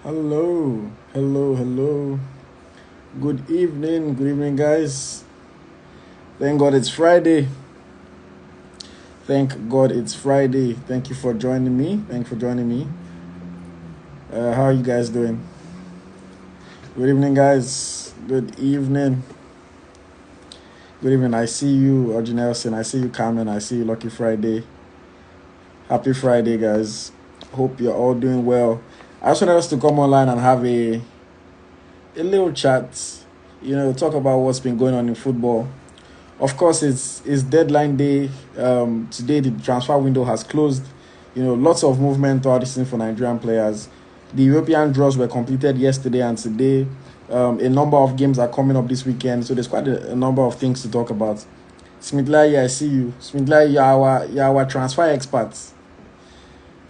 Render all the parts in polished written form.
Hello, hello, hello. Good evening, guys. Thank God it's Friday. Thank God it's Friday. Thank you for joining me. Thank you for joining me. How are you guys doing? Good evening, guys. Good evening. Good evening. I see you, Orji Nelson. I see you, Carmen. I see you, Lucky Friday. Happy Friday, guys. Hope you're all doing well. I just wanted us to come online and have a little chat. Talk about what's been going on in football. Of course, it's deadline day. Today the transfer window has closed. Lots of movement throughout the season for Nigerian players. The European draws were completed yesterday and today. A number of games are coming up this weekend, so there's quite a number of things to talk about. Smith Layi, I see you. Smith Layi, you're our transfer experts.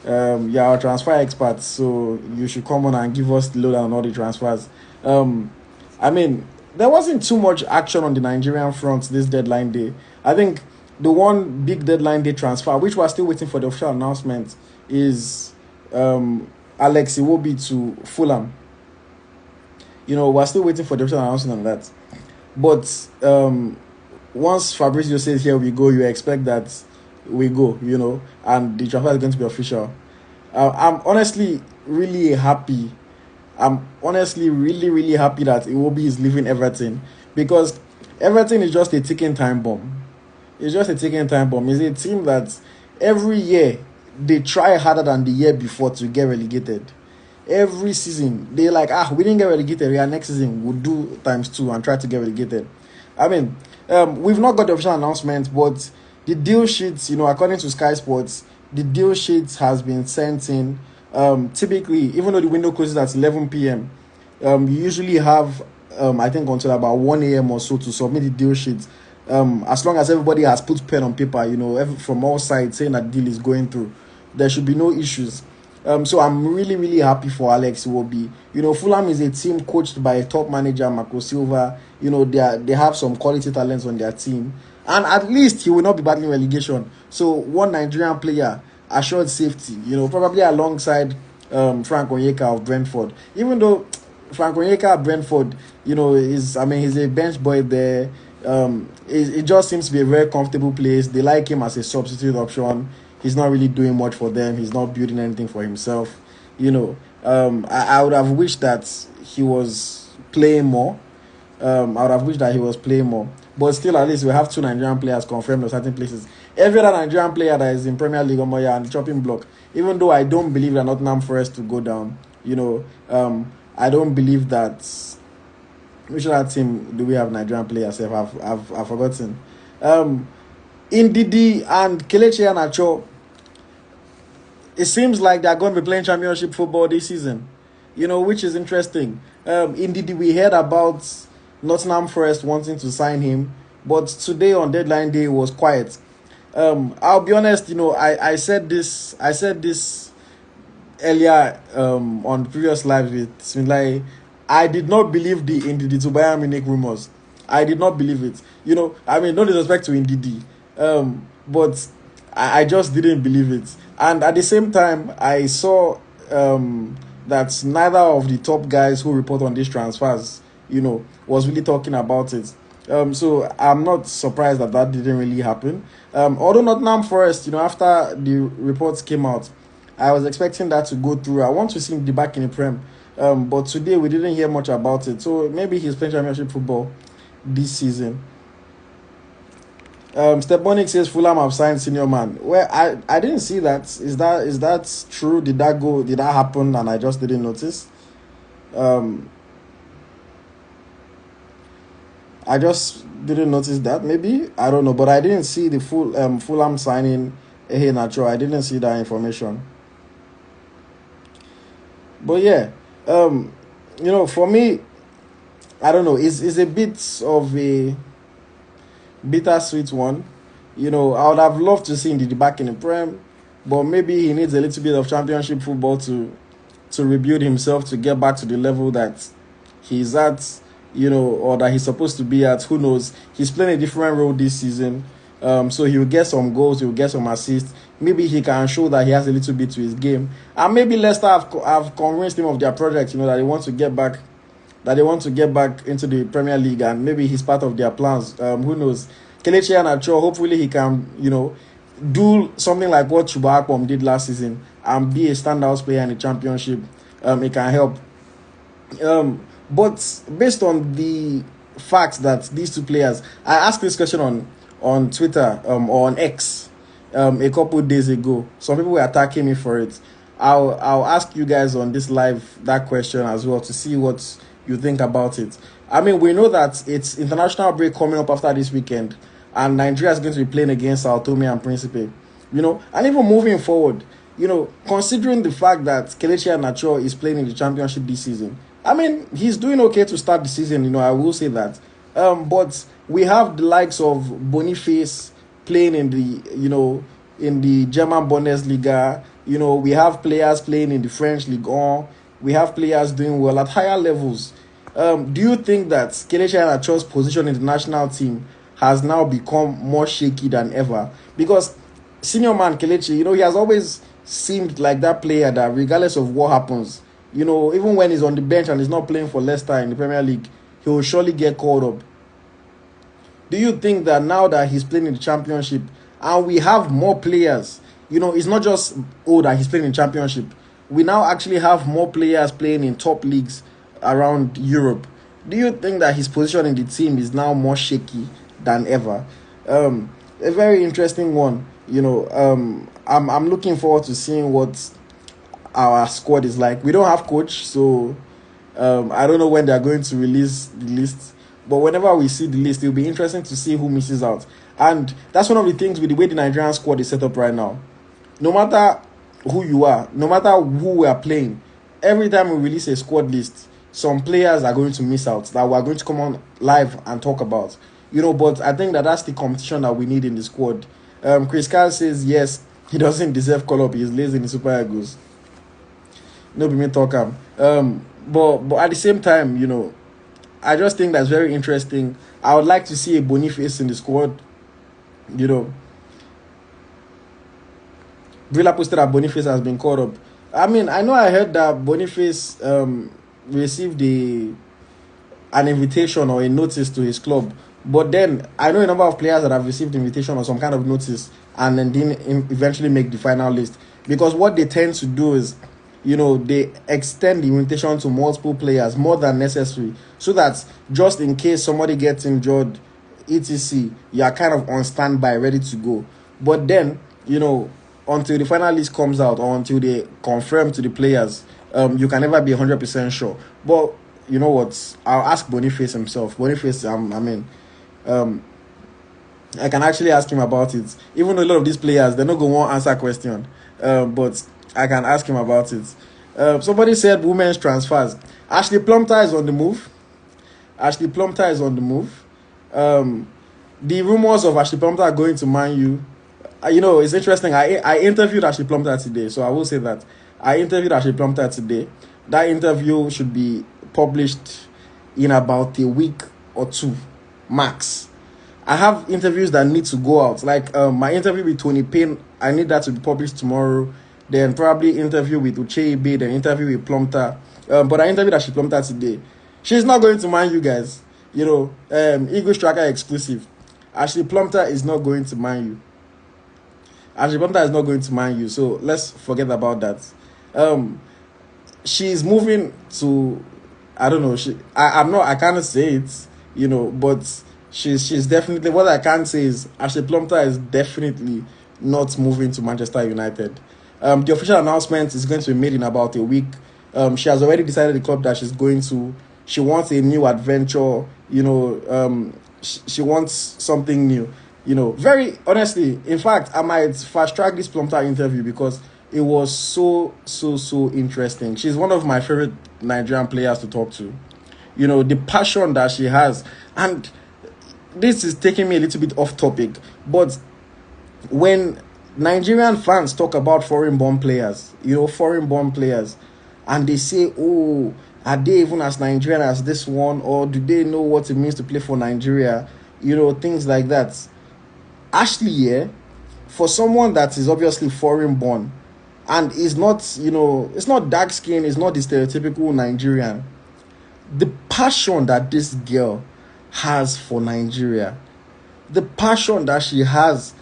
You're our transfer experts, so you should come on and give us the lowdown on all the transfers. I mean, there wasn't too much action on the Nigerian front this deadline day. I think the one big deadline day transfer, which we're still waiting for the official announcement, is Alex Iwobi to Fulham. We're still waiting for the official announcement on that. But once Fabrizio says here we go, you expect that we go, and the transfer is going to be official. I'm honestly really happy. I'm honestly really happy that Iwobi is leaving Everton, because Everton is just a ticking time bomb. It's just a ticking time bomb. It's a team that every year they try harder than the year before to get relegated. Every season they're like, we didn't get relegated. Yeah, next season we'll do times two and try to get relegated. I mean, we've not got the official announcement, but the deal sheets, according to Sky Sports, the deal sheets has been sent in. Typically, even though the window closes at 11 p.m., you usually have, I think, until about 1 a.m. or so to submit the deal sheet. As long as everybody has put pen on paper, from all sides saying that deal is going through, there should be no issues. So I'm really happy for Alex Iwobi. Fulham is a team coached by a top manager, Marco Silva. They have some quality talents on their team. And at least he will not be battling relegation. So one Nigerian player assured safety, probably alongside Frank Onyeka of Brentford. Even though Frank Onyeka at Brentford, he's a bench boy there. It just seems to be a very comfortable place. They like him as a substitute option. He's not really doing much for them. He's not building anything for himself. I would have wished that he was playing more. But still, at least we have two Nigerian players confirmed in certain places. Every other Nigerian player that is in Premier League and the chopping block, even though I don't believe that Nottingham Forest to go down, I don't believe that. Which other team do we have Nigerian players? I've forgotten. Ndidi and Kelechi Iheanacho, it seems like they're going to be playing championship football this season, which is interesting. Ndidi, we heard about Nottingham Forest wanting to sign him, but today on deadline day it was quiet. I'll be honest, I said this earlier on previous lives with Smith Layi. I did not believe the Ndidi to Bayern Munich rumors. I did not believe it. No disrespect to Ndidi, but I just didn't believe it. And at the same time, I saw that neither of the top guys who report on these transfers, was really talking about it. So I'm not surprised that didn't really happen. Although Nottingham Forest, after the reports came out, I was expecting that to go through. I want to see him back in the Prem. But today we didn't hear much about it. So maybe he's playing championship football this season. Stepanik says Fulham have signed senior man. Well, I didn't see that. Is that true? Did that happen and I just didn't notice? I just didn't notice that. Maybe, I don't know, but I didn't see the Fulham signing Iheanacho. I didn't see that information. But yeah, for me, I don't know. It's a bit of a bittersweet one. I would have loved to see him back in the Prem, but maybe he needs a little bit of championship football to rebuild himself, to get back to the level that he's at, or that he's supposed to be at. Who knows? He's playing a different role this season. So he'll get some goals, he'll get some assists, maybe he can show that he has a little bit to his game. And maybe Leicester have convinced him of their project, that they want to get back, into the Premier League, and maybe he's part of their plans. Who knows? Kelechi Iheanacho, hopefully he can, do something like what Chuba Akpom did last season and be a standout player in the Championship. It can help. But based on the fact that these two players, I asked this question on Twitter or on X a couple days ago. Some people were attacking me for it. I'll ask you guys on this live that question as well to see what you think about it. I mean, we know that it's international break coming up after this weekend, and Nigeria is going to be playing against Sao Tome and Principe. And even moving forward, considering the fact that Kelechi Iheanacho is playing in the Championship this season, I mean, he's doing okay to start the season, I will say that. But we have the likes of Boniface playing in the German Bundesliga. We have players playing in the French Ligue 1. We have players doing well at higher levels. Do you think that Kelechi Iheanacho's position in the national team has now become more shaky than ever? Because senior man Kelechi, he has always seemed like that player that regardless of what happens, even when he's on the bench and he's not playing for Leicester in the Premier League, he will surely get called up. Do you think that now that he's playing in the Championship and we have more players, it's not just that he's playing in Championship, we now actually have more players playing in top leagues around Europe. Do you think that his position in the team is now more shaky than ever? A very interesting one. I'm looking forward to seeing what our squad is like. We don't have coach, so I don't know when they're going to release the list. But whenever we see the list, it'll be interesting to see who misses out. And that's one of the things with the way the Nigerian squad is set up right now. No matter who you are, no matter who we are playing, every time we release a squad list, some players are going to miss out that we are going to come on live and talk about. But I think that's the competition that we need in the squad. Chris Carl says, yes, he doesn't deserve call-up. He's lazy in the Super Eagles. No, be me talk him. But at the same time, I just think that's very interesting. I would like to see a Boniface in the squad. Villa posted that Boniface has been called up. I mean, I know I heard that Boniface received an invitation or a notice to his club. But then, I know a number of players that have received invitation or some kind of notice and then didn't eventually make the final list. Because what they tend to do is, they extend the invitation to multiple players more than necessary. So that just in case somebody gets injured, etc., you are kind of on standby, ready to go. But then, until the final list comes out or until they confirm to the players, you can never be 100% sure. But you know what? I'll ask Boniface himself. Boniface, I can actually ask him about it. Even though a lot of these players, they're not going to want to answer a question. But I can ask him about it. Somebody said women's transfers. Ashley Plumpter is on the move. The rumors of Ashley Plumpter going to Man U, it's interesting. I interviewed Ashley Plumpter today, so I will say that. I interviewed Ashley Plumpter today. That interview should be published in about a week or two, max. I have interviews that need to go out. Like my interview with Tony Payne, I need that to be published tomorrow. Then probably interview with Ucheibe, then interview with Plumpter. But I interviewed Ashley Plumpter today. She's not going to Man U, guys. EaglesTracker exclusive. Ashley Plumpter is not going to Man U. Ashley Plumpter is not going to Man U, so let's forget about that. She's moving to, I don't know. I can't say it, but she's definitely, what I can say is Ashley Plumpter is definitely not moving to Manchester United. The official announcement is going to be made in about a week. She has already decided the club that she's going to. She wants a new adventure. She wants something new. Very honestly, in fact, I might fast track this Plumpter interview because it was so interesting. She's one of my favorite Nigerian players to talk to. The passion that she has. And this is taking me a little bit off topic, but when Nigerian fans talk about foreign-born players, and they say, oh, are they even as Nigerian as this one, or do they know what it means to play for Nigeria? Things like that. Ashley, for someone that is obviously foreign born and is not, it's not dark skin, it's not the stereotypical Nigerian. The passion that this girl has for Nigeria, the passion that she has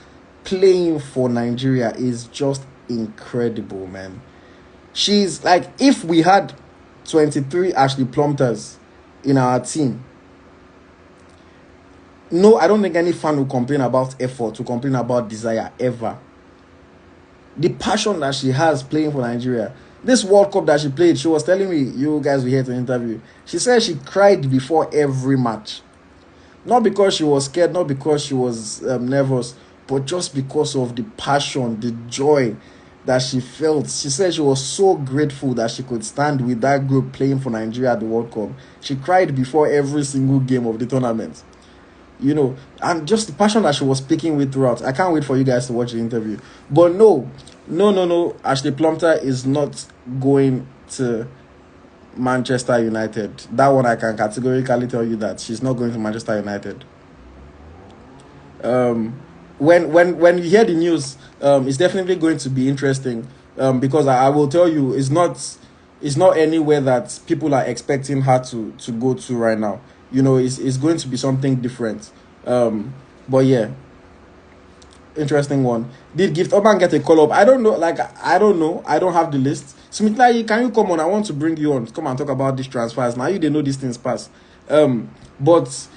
playing for Nigeria is just incredible, man. She's like, if we had 23 Ashley Plumpters in our team, no, I don't think any fan will complain about effort, will complain about desire ever. The passion that she has playing for Nigeria. This World Cup that she played, she was telling me, you guys were here to interview. She said she cried before every match. Not because she was scared, not because she was nervous, but just because of the passion, the joy that she felt. She said she was so grateful that she could stand with that group playing for Nigeria at the World Cup. She cried before every single game of the tournament. And just the passion that she was speaking with throughout. I can't wait for you guys to watch the interview. But no. Ashley Plumpter is not going to Manchester United. That one I can categorically tell you that she's not going to Manchester United. When you hear the news, it's definitely going to be interesting. Because I will tell you, it's not anywhere that people are expecting her to go to right now. It's going to be something different. But yeah, interesting one. Did Gift Urban get a call up? I don't know. I don't know. I don't have the list. Smith Layi, can you come on? I want to bring you on. Come and talk about these transfers. Now they know these things pass. But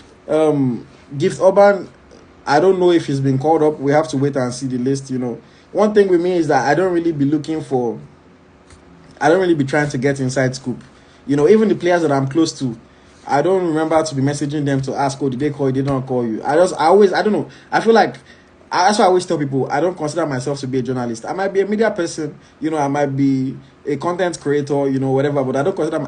Gift Urban, I don't know if he's been called up. We have to wait and see the list. One thing with me is that I don't really be trying to get inside scoop. Even the players that I'm close to, I don't remember to be messaging them to ask, did they call you? Did they not call you? I don't know. I feel like, that's why I always tell people, I don't consider myself to be a journalist. I might be a media person, I might be a content creator, whatever, but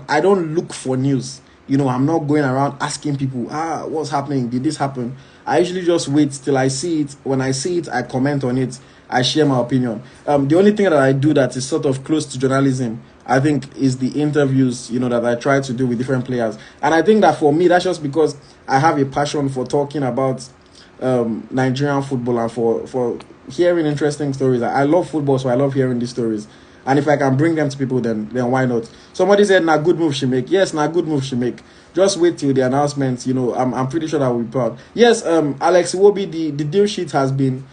I don't look for news. I'm not going around asking people, what's happening? Did this happen? I usually just wait till I see it. When I see it, I comment on it. I share my opinion. The only thing that I do that is sort of close to journalism, I think, is the interviews, that I try to do with different players. And I think that for me, that's just because I have a passion for talking about Nigerian football and for hearing interesting stories. I love football, so I love hearing these stories. And if I can bring them to people, then why not? Somebody said, "Na good move she make." Yes, na good move she make. Just wait till the announcement. I'm pretty sure that will be proud. Yes, Alex Iwobi, the deal sheet has been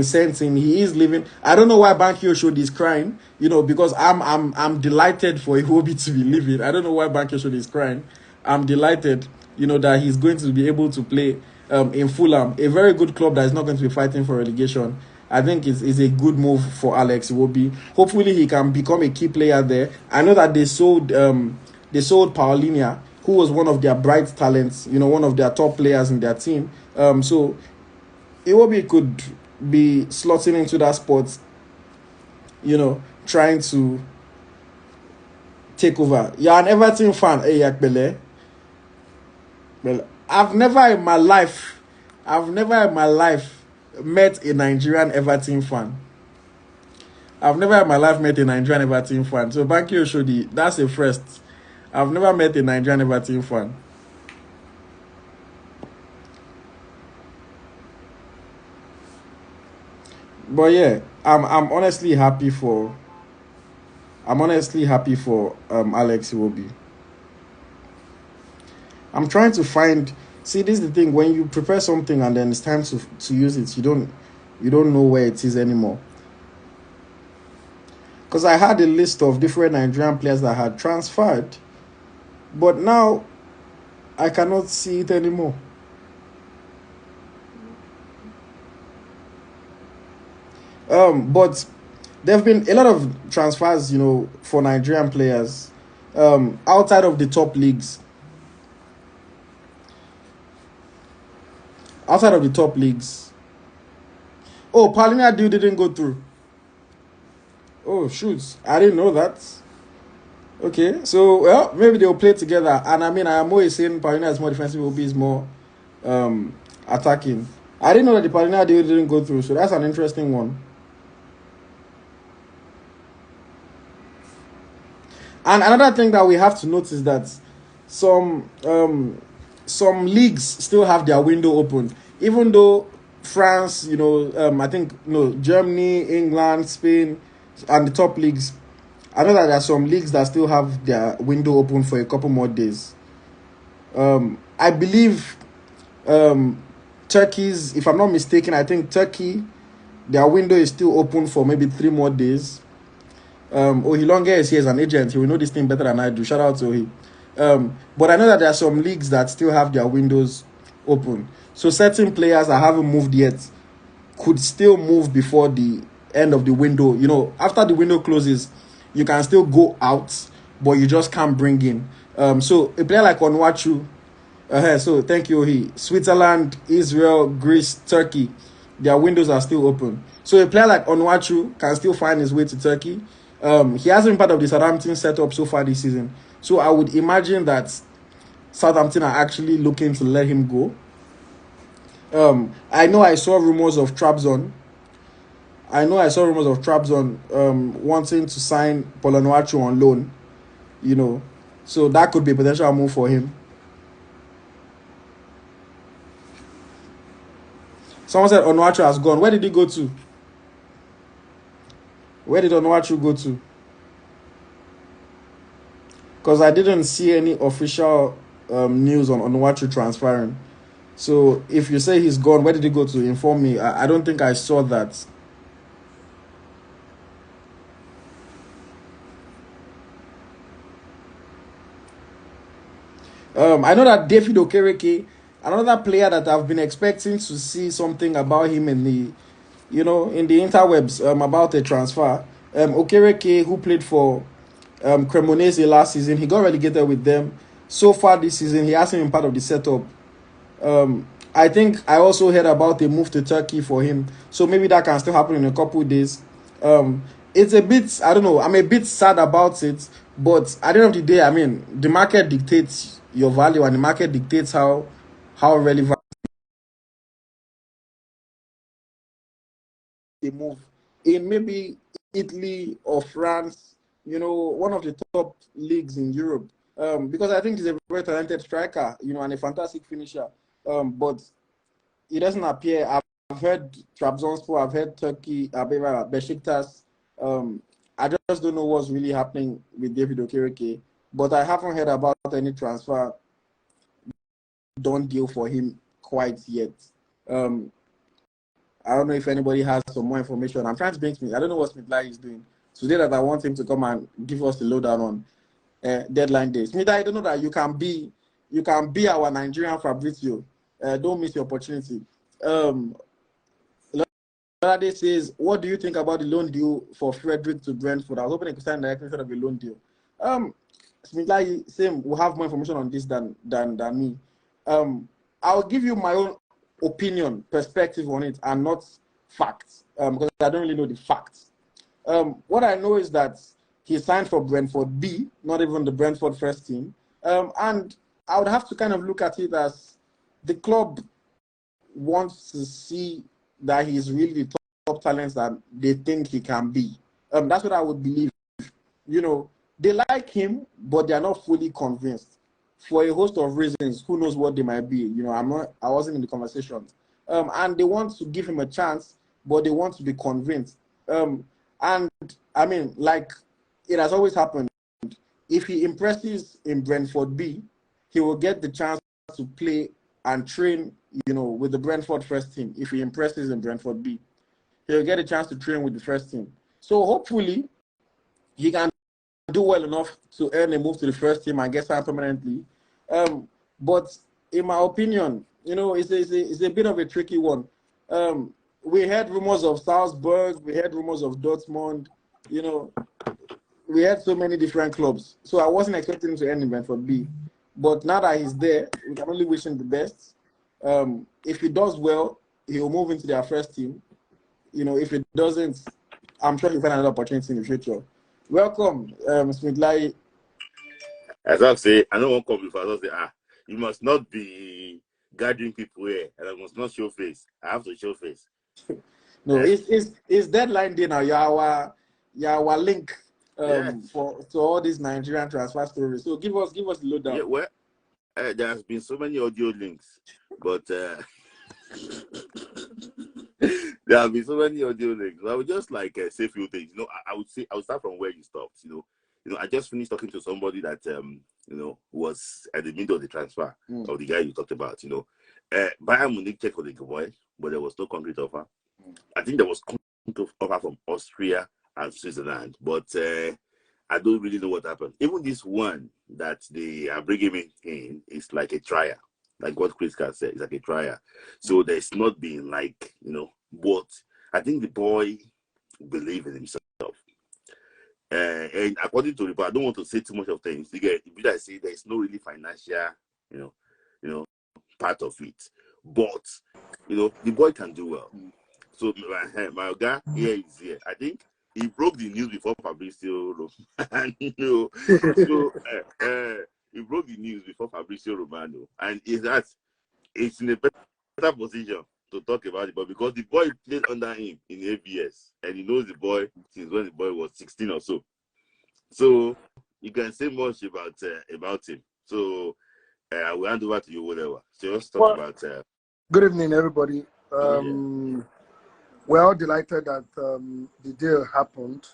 sent in. He is leaving. I don't know why Bankio showed is crying. Because I'm delighted for Iwobi to be leaving. I don't know why Bankio showed is crying. I'm delighted, that he's going to be able to play in Fulham, a very good club that is not going to be fighting for relegation. I think it's a good move for Alex Iwobi. Hopefully he can become a key player there. I know that they sold Paulinia, who was one of their bright talents, one of their top players in their team. So Iwobi could be slotting into that spot, trying to take over. You're an Everton fan, Yakbele. Well, I've never in my life met a Nigerian Everton fan. I've never in my life met a Nigerian Everton fan. So Banky Oshodi, that's a first. I've never met a Nigerian Everton fan. But yeah, I'm honestly happy for Alex Iwobi. I'm trying to find. See, this is the thing. When you prepare something and then it's time to use it, you don't know where it is anymore. Because I had a list of different Nigerian players that had transferred, but now I cannot see it anymore. But there have been a lot of transfers, for Nigerian players, outside of the top leagues. Outside of the top leagues. Oh, Paulina deal didn't go through. Oh, shoot. I didn't know that. Okay, so, well, maybe they'll play together. And I am always saying Paulina is more defensive, Obi is more attacking. I didn't know that the Paulina deal didn't go through, so that's an interesting one. And another thing that we have to notice is that some leagues still have their window open, even though France, I think Germany, England, Spain, and the top leagues. I know that there are some leagues that still have their window open for a couple more days. I believe Turkey's, if I'm not mistaken, I think Turkey, their window is still open for maybe 3 more days. Ohilonge is here as an agent. He will know this thing better than I do. Shout out to him. But I know that there are some leagues that still have their windows open. So certain players that haven't moved yet could still move before the end of the window. After the window closes, you can still go out, but you just can't bring in. So a player like Onwachu, so thank you, Ohi. Switzerland, Israel, Greece, Turkey, their windows are still open. So a player like Onwachu can still find his way to Turkey. He hasn't been part of the Southampton setup so far this season. So I would imagine that Southampton are actually looking to let him go. I know I saw rumors of Trabzon. Wanting to sign Paul Onwachu on loan. So that could be a potential move for him. Someone said Onwachu has gone. Where did he go to? Where did Onwachu go to? Because I didn't see any official news on Onwachu transferring. So if you say he's gone, where did he go to? Inform me. I don't think I saw that. I know that David Okereke, another player that I've been expecting to see something about him in the interwebs about a transfer. Okereke, who played for Cremonese last season, he got relegated with them. So far this season, he hasn't been part of the setup. I think I also heard about a move to Turkey for him, so maybe that can still happen in a couple of days. It's a bit, I don't know, I'm a bit sad about it, but at the end of the day, I mean, the market dictates your value, and the market dictates how relevant they move in maybe Italy or France, one of the top leagues in Europe. Because I think he's a very talented striker, and a fantastic finisher. But it doesn't appear. I've heard Trabzonspor, I've heard Turkey, Besiktas. I just don't know what's really happening with David Okereke, but I haven't heard about any transfer done deal for him quite yet. I don't know if anybody has some more information. I'm trying to bring Smith. I don't know what Smith Layi is doing today that I want him to come and give us the lowdown on deadline day. Smith, I don't know that you can be our Nigerian Fabrizio. Don't miss your opportunity. Lade says, what do you think about the loan deal for Frederick to Brentford? I was hoping they could sign directly instead of a loan deal. Smith Layi, same, will have more information on this than me. I'll give you my own opinion, perspective on it, and not facts, because I don't really know the facts. What I know is that he signed for Brentford B, not even the Brentford first team. And I would have to kind of look at it as the club wants to see that he's really the top talent that they think he can be. That's what I would believe. They like him, but they are not fully convinced for a host of reasons. Who knows what they might be? I wasn't in the conversations. And they want to give him a chance, but they want to be convinced. And I mean, like it has always happened. If he impresses in Brentford B, he will get the chance to play and train, with the Brentford first team. If he impresses in Brentford B, he'll get a chance to train with the first team. So hopefully he can do well enough to earn a move to the first team and get signed permanently. But in my opinion, it's a bit of a tricky one. We heard rumors of Salzburg, we heard rumors of Dortmund, we had so many different clubs. So I wasn't expecting him to end in Brentford B. But now that he's there, we can only wish him the best. If he does well, he'll move into their first team. If he doesn't, I'm sure he'll find another opportunity in the future. Welcome, Smith Layi. As I say, I don't want to come before. I say, you must not be guiding people here, and I must not show face. I have to show face. No, it's deadline day now. You're our link to all these Nigerian transfer stories. So give us the lowdown. Yeah, well, there has been so many audio links, but There have been so many audio links. I would just like say a few things. I would say I would start from where you stopped. I just finished talking to somebody that was at the middle of the transfer of the guy you talked about. Bayern Munich checked for the boy, but there was no concrete offer. I think there was concrete offer from Austria and Switzerland, but I don't really know what happened. Even this one that they are bringing me in is like a trial, like what Chris Carr said, it's like a trial. So there's not been like, but I think the boy believes in himself. And according to report, I don't want to say too much of things. If I say there's no really financial, part of it, but the boy can do well. So my guy here is here. I think he broke the news before Fabrizio Romano. So he broke the news before Fabrizio Romano, and it's in a better position to talk about it. But because the boy played under him in ABS, and he knows the boy since when the boy was 16 or so, so you can say much about him. So I will hand over to you, whatever. So let's talk about. Good evening, everybody. We're all delighted that the deal happened,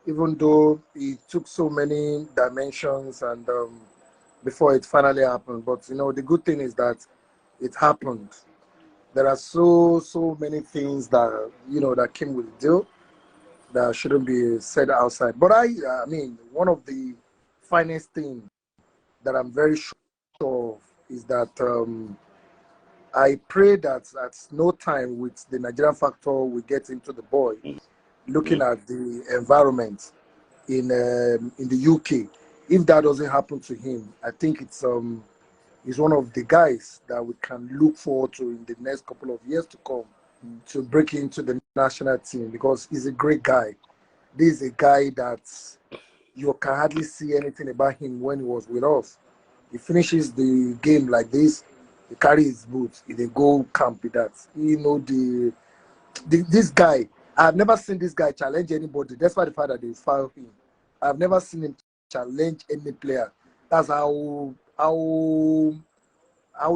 even though it took so many dimensions and before it finally happened. But the good thing is that it happened. There are so many things that that came with the deal that shouldn't be said outside. But I mean, one of the finest things that I'm very sure of is that I pray that at no time with the Nigerian factor we get into the boy, looking at the environment in the UK. If that doesn't happen to him, I think it's one of the guys that we can look forward to in the next couple of years to come to break into the national team, because he's a great guy. This is a guy that you can hardly see anything about him when he was with us. He finishes the game like this. He carry his boots. He go camp with that. This guy. I've never seen this guy challenge anybody. That's why the fact that they foul him. I've never seen him challenge any player. That's how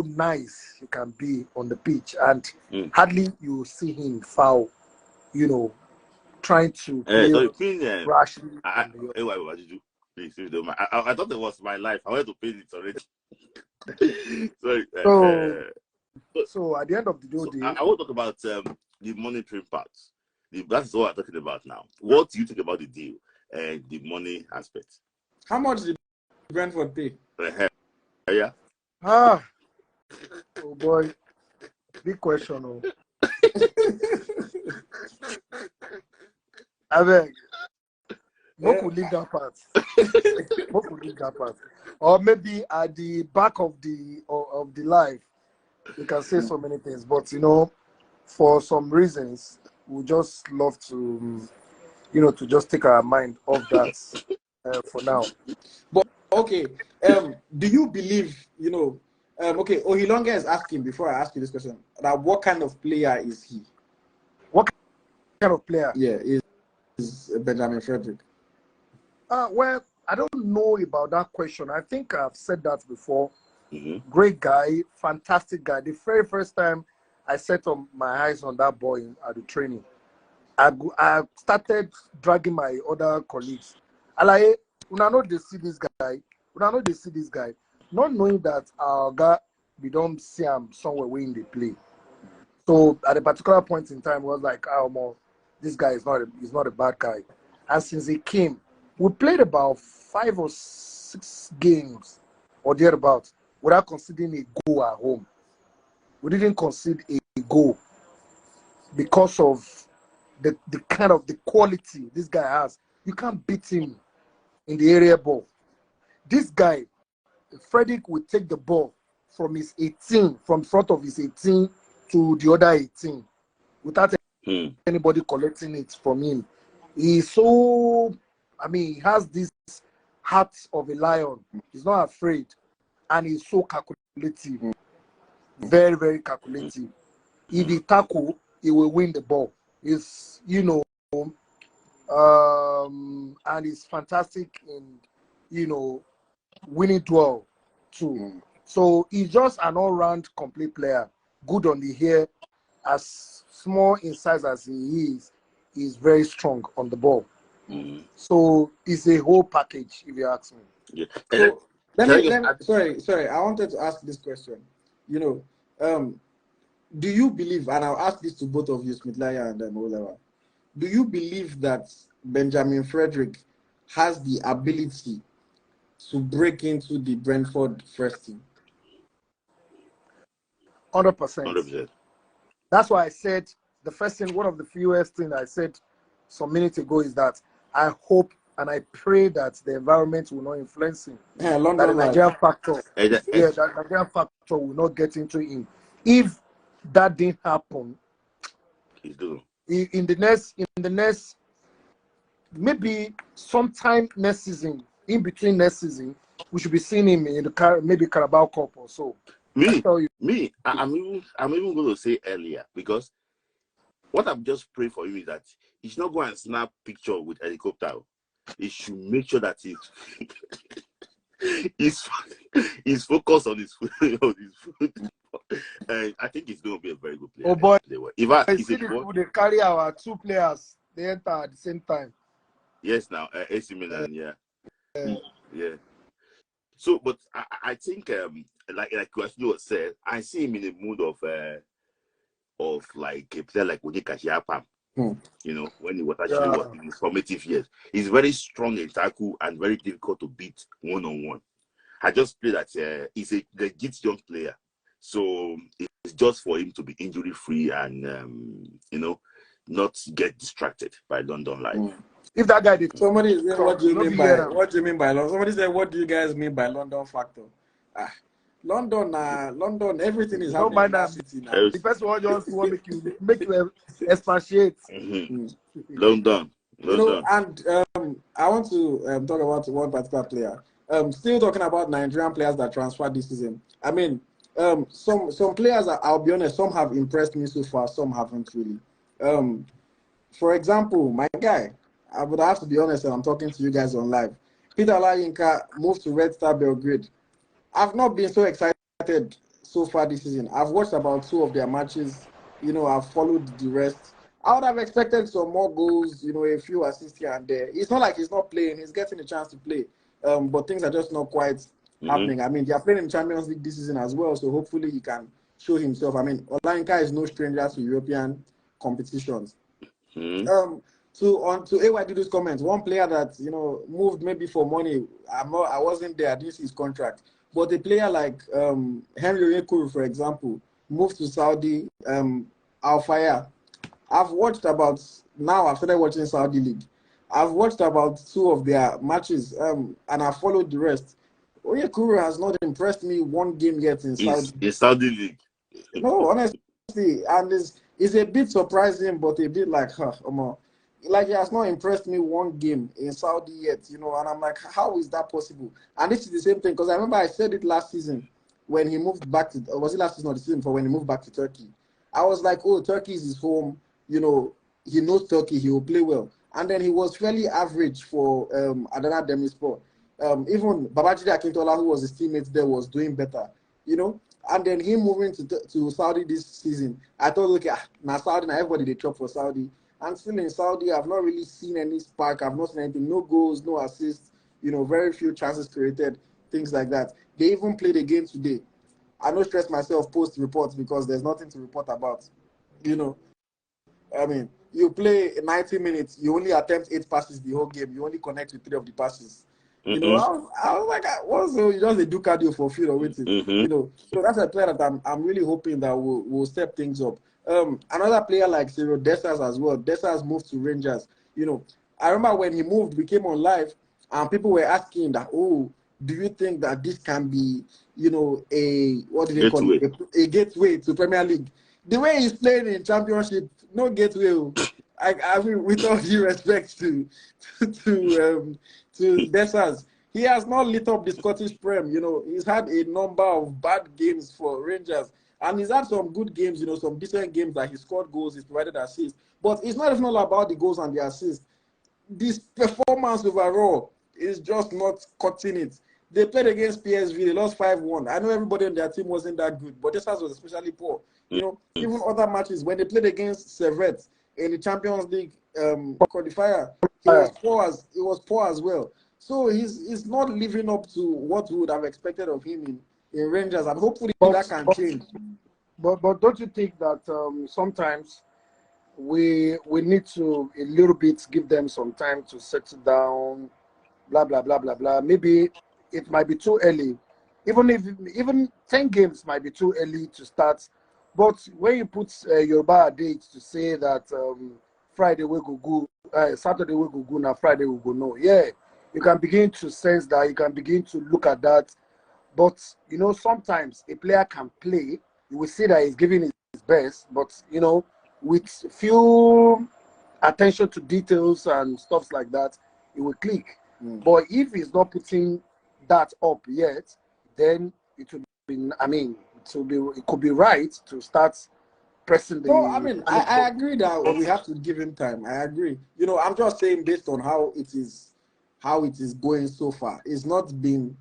nice he can be on the pitch, and hardly you see him foul. Trying to play rashly. What did you? Please, I thought it was my life. I wanted to pay it already. Sorry. So at the end of the day, I want to talk about the monitoring part. That's what I'm talking about now. What do you think about the deal and the money aspect? How much did Brentford pay? Yeah. Oh boy, big question. Oh. I beg. What could leave that part? What could leave that part? Or maybe at the back of the life, we can say so many things. But for some reasons, we just love to, to just take our mind off that for now. But okay, do you believe, okay, Ohilonga is asking, before I ask you this question, that what kind of player is he? What kind of player? Yeah, is Benjamin Frederick. Well, I don't know about that question. I think I've said that before. Great guy, fantastic guy. The very first time I set on my eyes on that boy at the training, I started dragging my other colleagues. Alaye, una know they see this guy. Una know they see this guy. Not knowing that our guy, we don't see him somewhere where they play. So at a particular point in time, we was like, this guy is not a bad guy. And since he came, we played about 5 or 6 games or thereabouts without conceding a goal at home. We didn't concede a goal because of the kind of the quality this guy has. You can't beat him in the area ball. This guy, Frederick, will take the ball from his 18, from front of his 18 to the other 18 without anybody collecting it from him. He's so, he has this heart of a lion. He's not afraid, and he's so calculative. Very, very calculative. If he tackle, he will win the ball. He's, and he's fantastic in, winning duel too. So he's just an all-round complete player. Good on the hair, as small in size as he is very strong on the ball. So it's a whole package, if you ask me. Yeah. So sorry, I wanted to ask this question. You know, do you believe, and I'll ask this to both of you, Smith Layi and Olawa, do you believe that Benjamin Frederick has the ability to break into the Brentford first team? 100%. 100%. That's why I said the first thing, one of the fewest things I said some minutes ago is that I hope and I pray that the environment will not influence him. Yeah, that the Nigerian factor, that Nigerian factor will not get into him. If that didn't happen, in the next maybe sometime next season, in between next season, we should be seeing him in the maybe Carabao Cup or so. I'm even going to say earlier, because what I'm just praying for him is that he should not go and snap picture with helicopter. He should make sure that he's focused on his food. And I think he's going to be a very good player. Oh boy, if I see the people, they carry our two players, they enter at the same time. Yes, now AC Milan, yeah. So, but I think like Kwasi was said, I see him in the mood of like a player like Onyeka Shiapam. You know, when he was actually was in his formative years. He's very strong in tackle and very difficult to beat one-on-one. I just feel that he's a legit young player. So it's just for him to be injury-free and, you know, not get distracted by London life. If that guy did, somebody is saying, what do you mean by London? Somebody said, what do you guys mean by London factor? London, everything is happening in that city now. The person who just want make you expatiate. London. You know, and I want to talk about one particular player. Still talking about Nigerian players that transferred this season. I mean, some players, I'll be honest, some have impressed me so far, some haven't really. For example, my guy, I would have to be honest, and I'm talking to you guys on live. Peter Olayinka moved to Red Star Belgrade. I've not been so excited so far this season. I've watched about 2 of their matches. You know, I've followed the rest. I would have expected some more goals, you know, a few assists here and there. It's not like he's not playing. He's getting a chance to play. But things are just not quite happening. I mean, they are playing in Champions League this season as well, so hopefully he can show himself. I mean, Olayinka is no stranger to European competitions. To AYD's comments, one player that, you know, moved maybe for money, I wasn't there, I didn't see his contract. But a player like Henry Onyekuru, for example, moved to Saudi, Al-Fayha. I've started watching Saudi League. I've watched about 2 of their matches, and I followed the rest. Onyekuru has not impressed me one game yet in Saudi. In Saudi League. No, honestly, and it's a bit surprising, but a bit like, like he has not impressed me one game in Saudi yet, you know, and I'm like, how is that possible? And this is the same thing, because I remember I said it last season when he moved back to, was it last season or the season before, when he moved back to Turkey? I was like, oh, Turkey is his home, you know, he knows Turkey, he will play well. And then he was fairly average for Adana Demirspor. Even Babajide Akintola, who was his teammate there, was doing better, you know. And then him moving to Saudi this season, I thought, okay, now Saudi, now everybody they chop for Saudi. And still in Saudi, I've not really seen any spark. I've not seen anything. No goals, no assists. You know, very few chances created, things like that. They even played a game today. I don't stress myself post reports because there's nothing to report about. You know, I mean, you play 90 minutes, you only attempt 8 passes the whole game. You only connect with 3 of the passes. You know, I was like, also you just do cardio for field or waiting. You know, so that's a player that I'm really hoping that will step things up. Another player like Cyril Dessers as well. Dessers moved to Rangers. You know, I remember when he moved, we came on live and people were asking that, oh, do you think that this can be, you know, a gateway to Premier League? The way he's playing in Championship, no gateway. I mean, with all due respect to Dessers, he has not lit up the Scottish Prem. You know, he's had a number of bad games for Rangers. And he's had some good games, you know, some decent games that he scored goals, he's provided assists. But it's not even all about the goals and the assists. This performance overall is just not cutting it. They played against PSV, they lost 5-1. I know everybody on their team wasn't that good, but Dessers was especially poor. You know, even other matches when they played against Servette in the Champions League qualifier, he was poor as well. So he's not living up to what we would have expected of him in Rangers, and hopefully that can change. But don't you think that sometimes we need to a little bit give them some time to settle down, blah blah blah blah blah. Maybe it might be too early, even 10 games might be too early to start. But when you put Yoruba date to say that Friday we go, Saturday we go, now Friday we go, no, yeah, you can begin to sense that, you can begin to look at that. But you know, sometimes a player can play, you will see that he's giving his best, but you know, with few attention to details and stuff like that, it will click. But if he's not putting that up yet, then it will be, I mean, it could be right to start pressing the. No, I mean, I agree that we have to give him time. I agree. You know, I'm just saying based on how it is going so far. It's not been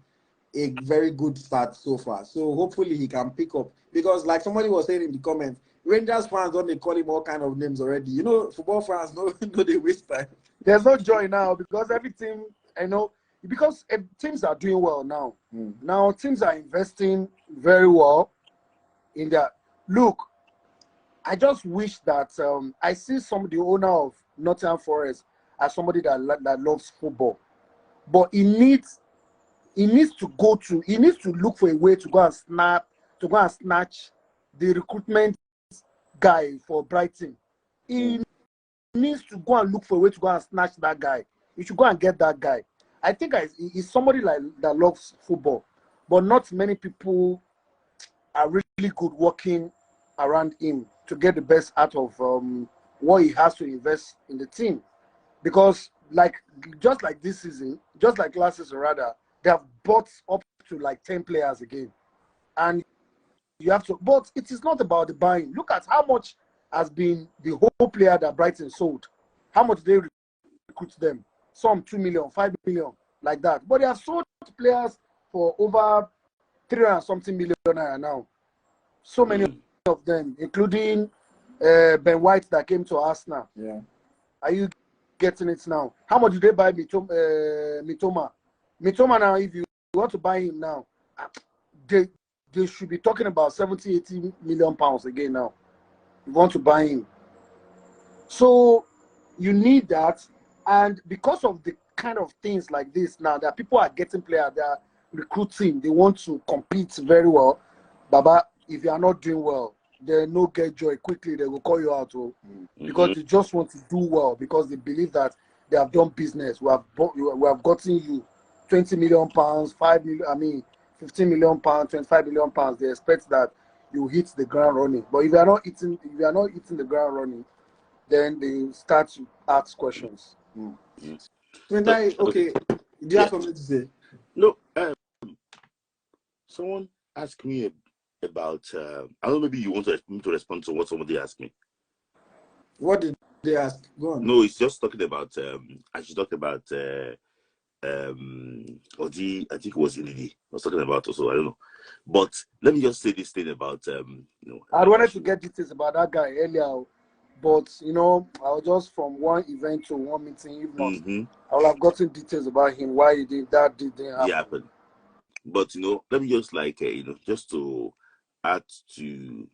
a very good start so far. So hopefully he can pick up, because like somebody was saying in the comments, Rangers fans don't they call him all kind of names already. You know, football fans no they waste time. There's no joy now because every team, I know, because teams are doing well now. Now teams are investing very well in that. Look, I just wish that I see the owner of Nottingham Forest as somebody that loves football, but he needs to look for a way to go and snatch the recruitment guy for Brighton. He needs to go and look for a way to go and snatch that guy. You should go and get that guy. I think he's somebody that loves football, but not many people are really good working around him to get the best out of what he has to invest in the team. Because just like this season, just like last season rather, they have bought up to like 10 players again. And you have to, but it is not about the buying. Look at how much has been the whole player that Brighton sold. How much they recruit them. Some 2 million, 5 million, like that. But they have sold players for over 300 something million now. So many of them, including Ben White that came to Arsenal. Yeah. Are you getting it now? How much did they buy Mitoma? Mitoma now, if you want to buy him now, they should be talking about 70, 80 million pounds again now. You want to buy him. So you need that. And because of the kind of things like this now, that people are getting players, they are recruiting, they want to compete very well. Baba, if you are not doing well, they no get joy quickly, they will call you out. Because they just want to do well, because they believe that they have done business. We have gotten you 20 million pounds, 5 million, I mean 15 million pounds, 25 million pounds. They expect that you hit the ground running. But if you are not hitting the ground running, then they start to ask questions. Okay, do you have something to say? No, someone asked me about, I don't know, maybe you want me to respond to what somebody asked me. What did they ask? Go on. No, it's just talking about, I should talk about, Oji, I think it was Ilidi. I was talking about also, I don't know. But let me just say this thing about, I wanted to get details about that guy earlier, but you know, I was just from one event to one meeting. If not, I would have gotten details about him, why he did that, didn't happen. But you know, let me just just to add to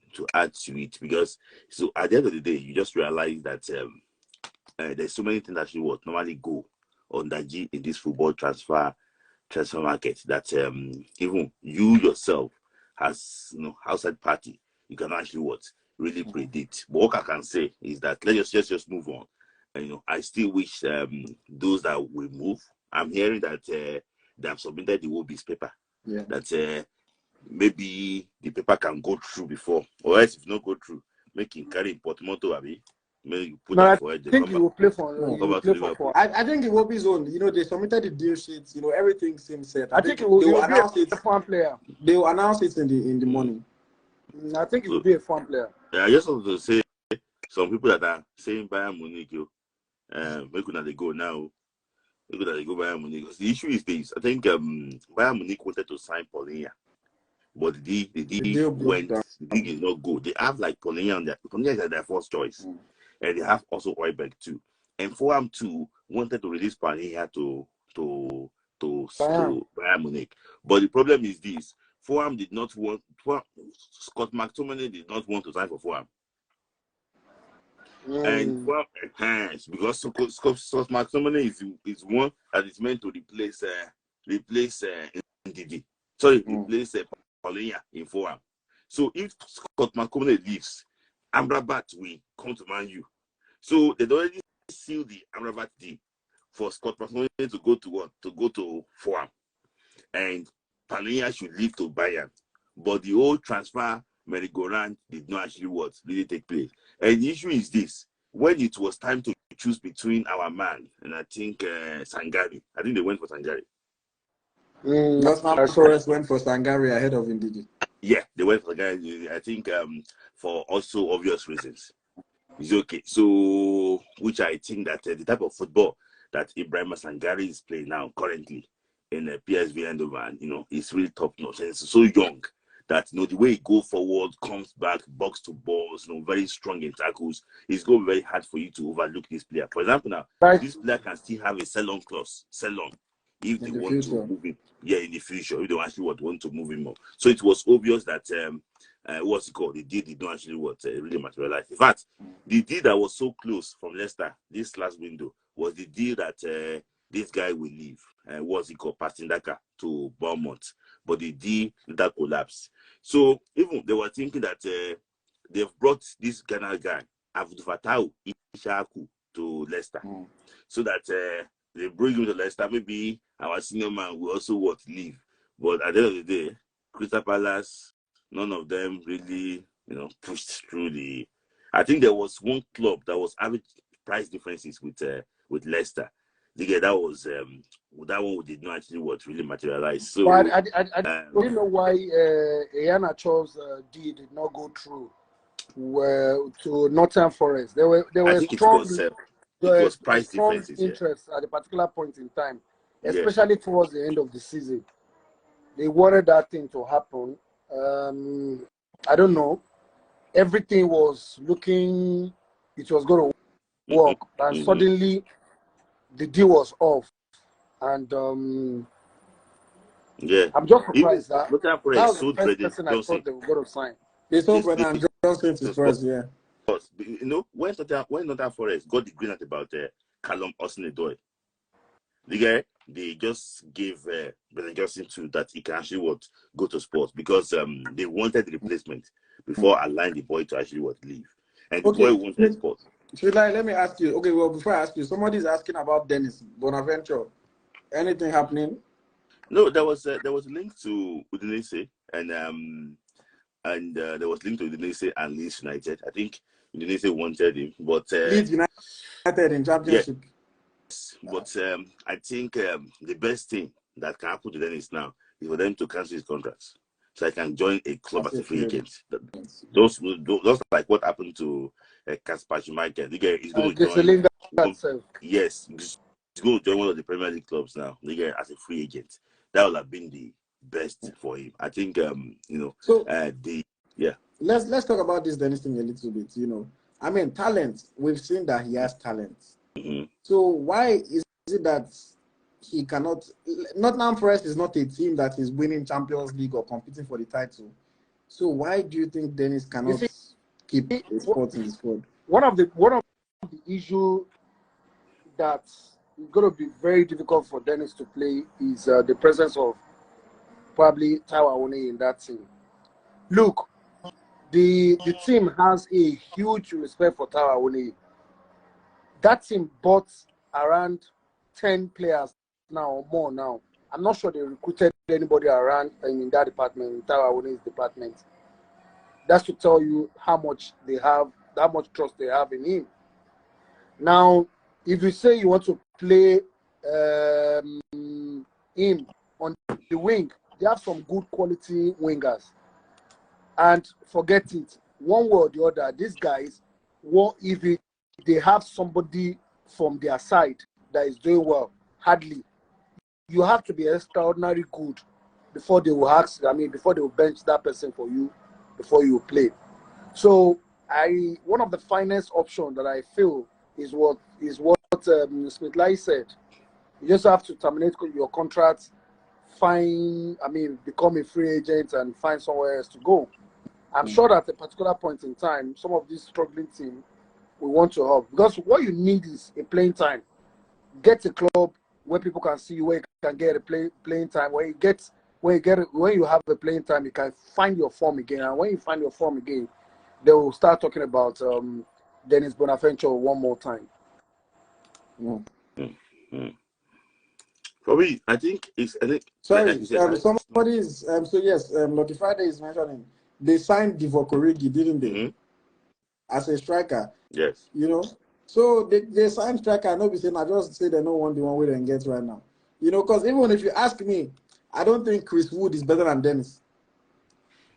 it, because so at the end of the day, you just realize that there's so many things that you would normally go on that in this football transfer market, that even you yourself, as outside party, you can actually really predict. But what I can say is that let's just move on. And, I still wish those that will move. I'm hearing that they have submitted the Wobby's paper. Yeah. That maybe the paper can go through before, or else if not go through, make him carry portmanteau, Abi. Maybe put No, that I for it. think he will play for. I think it will be zone. They submitted the deal sheets. Everything seems set. I think it will announce be a fun player. They will announce it in the morning. I think it will be a fun player. Yeah, I just want to say, some people that are saying Bayern Munich, where could they go now? Where could they go Bayern Munich? Because the issue is this. I think Bayern Munich wanted to sign Paulinho. but the deal deal broke down. the deal did not go. They have like Polina is their first choice, and they have also Oiberg too. And Fulham too wanted to release Palhinha to Bayern Munich, but the problem is this: Fulham did not want Scott McTominay did not want to sign for Fulham. And Fulham enhanced because Scott McTominay is one that is meant to replace Ndidi. Replace Palhinha in Fulham. So if Scott McTominay leaves, Amrabat will come to Man U. So they'd already sealed the Amrabat deal for Scott McTominay to go to what? To go to Fulham. And Palhinha should leave to Bayern. But the whole transfer merry-go-round did not actually really take place. And the issue is this: when it was time to choose between our man and I think Sangari, I think they went for Sangari. Forest went for Sangari ahead of Ndidi. Yeah, they went for Sangari. I think for also obvious reasons. It's okay. So, which I think that the type of football that Ibrahim Sangari is playing now currently in PSV Eindhoven, is really top notch. And it's so young that the way he go forward, comes back, box to balls, very strong in tackles. It's going to be very hard for you to overlook this player. For example, now this player can still have a sell-on clause, if they want to move him. Yeah, in the future, if they actually want to move him more. So it was obvious that what's it called? The deal did not actually really materialize. In fact, the deal that was so close from Leicester this last window was the deal that this guy will leave. What's it called? Pastindaka to Bournemouth. But the deal that collapsed. So even they were thinking that they've brought this Ghana guy, Abdul Fattah Ishaku, to Leicester. So that they bring him to Leicester. Maybe our senior man will also leave. But at the end of the day, Crystal Palace, none of them really, pushed through the. I think there was one club that was having price differences with Leicester. Again, that was that one did not actually really materialize. So but I don't know why Ayana Chow's deal did not go through to Nottingham Forest. There were strong. It was price differences. Interest at a particular point in time, especially towards the end of the season. They wanted that thing to happen. I don't know. Everything was looking, it was going to work, and suddenly the deal was off. And I'm just surprised that that was the first person I thought they were going to sign. They sold Bernard Johnson to Spurs, yeah. When Nottingham Forest got the green light about Callum Hudson-Odoi, they just gave Bernard Johnson to that he can actually go to Spurs because they wanted the replacement before allowing the boy to actually leave. And the boy wanted Spurs. So let me ask you. Okay, well, before I ask you, somebody's asking about Dennis Bonaventure. Anything happening? No, there was a link to Udinese and there was link to Udinese and Leeds United. I think Udinese wanted him, but Leeds United in Championship. Yes, but I think the best thing that can happen to Dennis now is for them to cancel his contracts, so I can join a club as a free agent. Those like what happened to Kasper Schmeichel. The guy is going to join. Yes, he's going to join one of the Premier League clubs now. The guy as a free agent. That would have been the best for him. I think So yeah. Let's talk about this Dennis thing a little bit. I mean, talent. We've seen that he has talent. So why is it that he cannot? Nottingham Forest is not a team that is winning Champions League or competing for the title. So why do you think Dennis cannot keep a spot in the squad? One of the issues that is going to be very difficult for Dennis to play is the presence of probably Taiwo Awoniyi in that team. Look, the team has a huge respect for Taiwo Awoniyi. That team bought around 10 players now or more now. I'm not sure they recruited anybody around in that department, in Taiwo Awoniyi's department. That's to tell you how much they have, how much trust they have in him. Now, if you say you want to play him on the wing, they have some good quality wingers. And forget it, one way or the other, these guys, if they have somebody from their side that is doing well, hardly. You have to be extraordinarily good before they will ask. I mean, before they will bench that person for you, before you play. So one of the finest options that I feel is what Smith Layi said. You just have to terminate your contract, become a free agent and find somewhere else to go. I'm sure that at a particular point in time, some of these struggling teams will want to help, because what you need is a playing time. Get a club where people can see you, where you can get a playing time, when you have a playing time, you can find your form again. And when you find your form again, they will start talking about Dennis Bonaventure one more time. For me, I think Sorry, like you said, somebody's so yes, Lucky Friday is mentioning they signed Divock Origi, didn't they? As a striker. Yes. You know, so they signed striker. Nobody saying I just say they don't want the one way they can get right now. You know, because even if you ask me, I don't think Chris Wood is better than Dennis.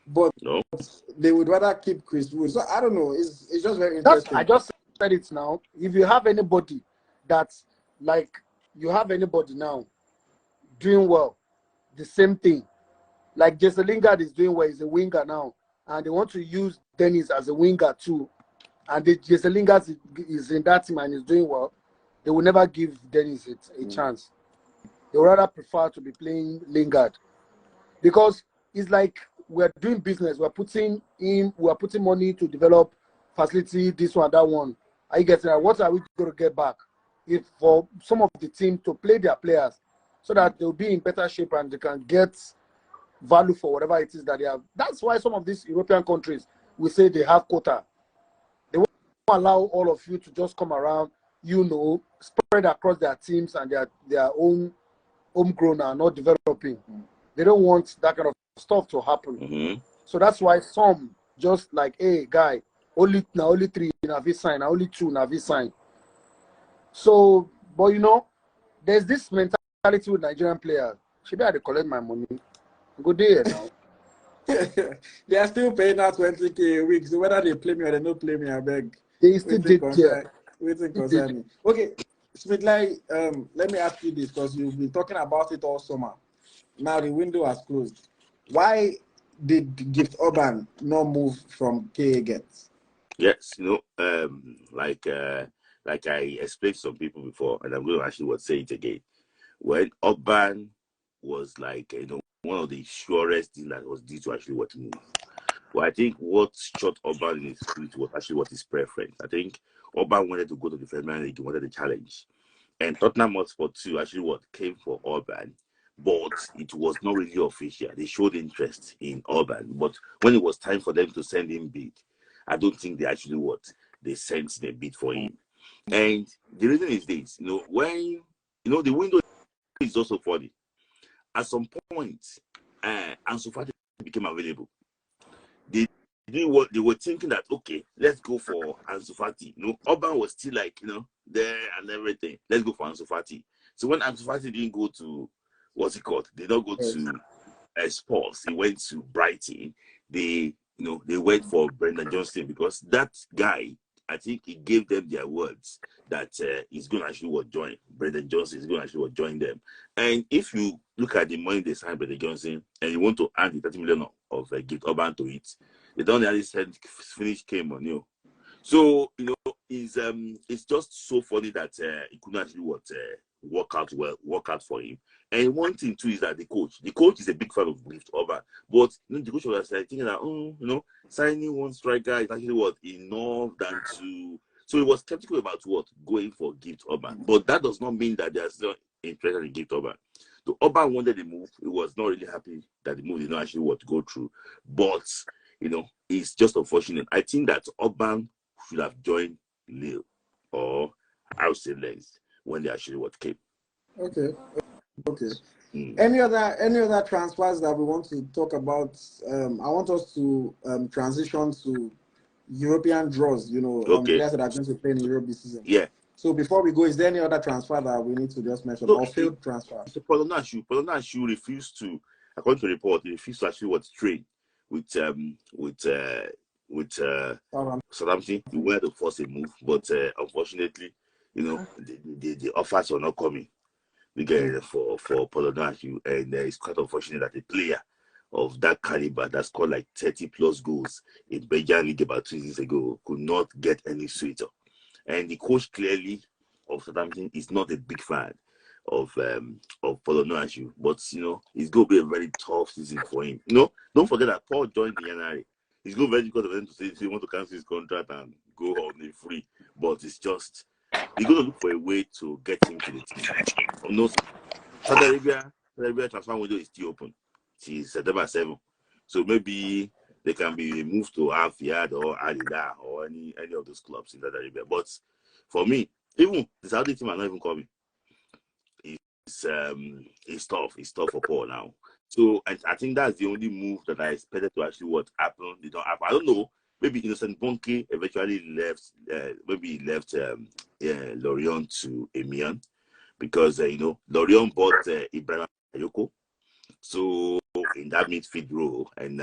But no, they would rather keep Chris Wood. So I don't know. It's just very interesting. I just said it now. If you have anybody that's like you have anybody now doing well, the same thing. Like Jesse Lingard is doing well, he's a winger now, and they want to use Dennis as a winger too. And Jesse Lingard is in that team and is doing well. They will never give Dennis a chance. They would rather prefer to be playing Lingard, because it's like we're doing business. We're putting money to develop facility, this one, that one. Are you getting that? What are we going to get back? If for some of the team to play their players so that they'll be in better shape and they can get value for whatever it is that they have. That's why some of these European countries will say they have quota. They won't allow all of you to just come around, spread across their teams and their own homegrown and not developing. They don't want that kind of stuff to happen. So that's why some just like, hey, guy, only 3 Navi sign, only 2 Navi sign. So, but there's this mentality with Nigerian players. Should I collect my money? Good day now. They are still paying out 20K a week. So whether they play me or they don't play me, I beg. They still did concern me. Okay, Smith Layi, let me ask you this, because you've been talking about it all summer. Now the window has closed. Why did Gift Urban not move from KA Gets? Yes, like I explained to some people before, and I'm going to actually say it again. When Urban was like, one of the surest things that was due to actually what move. Well, I think what shot Urban in his feet was actually what his preference. I think Urban wanted to go to the Premier League, he wanted a challenge. And Tottenham Hotspur too, actually what came for Urban, but it was not really official. They showed interest in Urban, but when it was time for them to send him bid, I don't think they actually they sent the bid for him. And the reason is this, when the window is also funny. At some point, Ansu Fati became available. They were thinking that, okay, let's go for Ansu Fati. Urban was still like, there and everything. Let's go for Ansu Fati. So when Ansu Fati didn't go to, what's it called? They don't go to Spurs. He went to Brighton. They went for Brendan Johnson, because that guy, I think he gave them their words that he's going to actually join. Brendan Johnson is going to actually join them. And if you look at the money they signed Brendan Johnson and you want to add the 30 million of Gift Urban to it, they don't really said finish came on you. So, it's just so funny that it couldn't actually work out for him. And one thing too is that the coach is a big fan of Gift Urban, but the coach was thinking that signing one striker is actually enough than to. So he was skeptical about going for Gift Urban, but that does not mean that they are still interested in Gift Urban. The Urban wanted the move. He was not really happy that the move did not actually go through, but it's just unfortunate. I think that Urban should have joined Lille or RC Lens when they actually came. Okay. Any other transfers that we want to talk about? I want us to transition to European draws. Players that are going to play in Europe this season. Yeah. So before we go, is there any other transfer that we need to just mention, or failed transfer? Polonashu refused to, according to the report, he refused to actually train with Southampton. He wanted to force a move, but unfortunately, the offers were not coming. for Polonashu, and it's quite unfortunate that a player of that caliber that scored like 30 plus goals in Belgian league about 2 years ago could not get any suitor. And the coach clearly of Southampton is not a big fan of Polonashu, but it's going to be a very tough season for him. Don't forget that Paul joined the NRA. It's going to be very difficult for them to say he want to cancel his contract and go on a free, but it's just they're going to look for a way to get him to the team. Saudi Arabia transfer window is still open till September 7. So maybe they can be moved to Al-Fiyad or Al-Hilal or any of those clubs in Saudi Arabia. But for me, even the Saudi team are not even coming. It's tough. It's tough for Paul now. So I think that's the only move that I expected to actually what happened. They don't happen. I don't know. Maybe Innocent Bonke eventually left. Maybe he left Lorient to Amiens because Lorient bought Ibrahim Ayoko. So in that midfield role, and